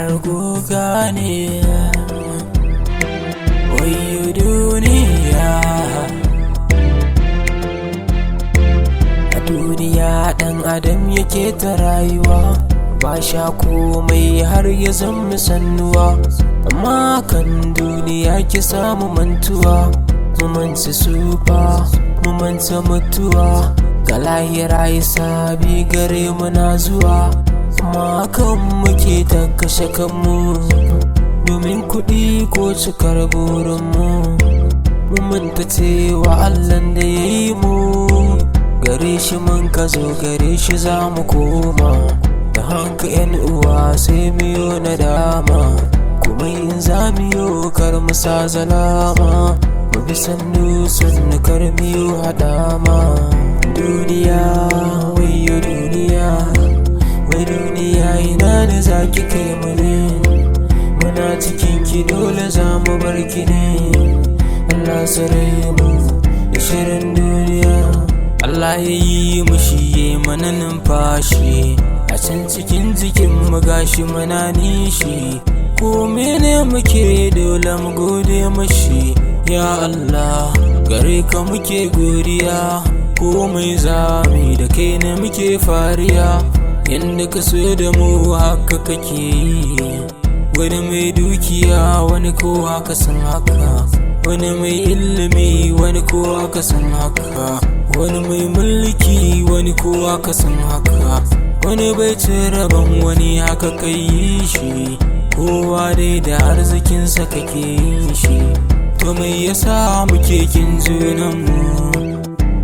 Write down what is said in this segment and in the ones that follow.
farar kuka ne. Wayyo duniya, a duniya ɗan adam yake ta rayuwa, ba sha komai har ya zama sannuwa. Amma kan duniya ki samu mantuwa, mu manta sufa, mu manta mutuwa, ga lahira hisabi gare mu na zuwa. Amma kan muke ta kashe kanmu domin kuɗi ko cikar burinmu. Mu manta cewa Allahn da ya yi mu, gare shi mun ka zo, gare shi za mu koma. Da hanka 'yan uwa sai miyo nadama, kuma in za mu yo kar mu sa zalama. Mu bi sannu sannu kar mu yo hadama. Duniya, wayyo duniya, wai duniya ina da zaki kai mu ne? Muna cikin ki dole za mu bar ki ne. Allah tsare mu da shirin duniya. Allah ya yi mu shi ya mana numfashi, a can cikin jikin mu gashi muna nishi. Ko mene muke dole mu gode mashi. Ya Allah, gare ka muke godiya, komai zami da kai ne muke fariya. Yanda ka so da mu haka kake yi, wani mai dukiya wani ko haka san haka, wani mai ilimi wani ko haka san haka, wani mai mulki wani ko haka san haka, wani bai ci rabon wani haka kai yi shi. Kowa dai da arzikinsa kake yin shi. To mai yasa muke kin junanmu,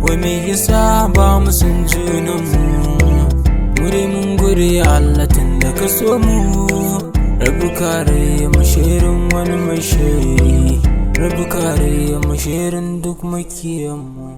wai mai yasa ba mu san junanmu? Mu dai mun gode Allah tun da ka so mu. Rabu kare mu shirin wani mai shiri, rabu kare mu shirin duk makiyanmu.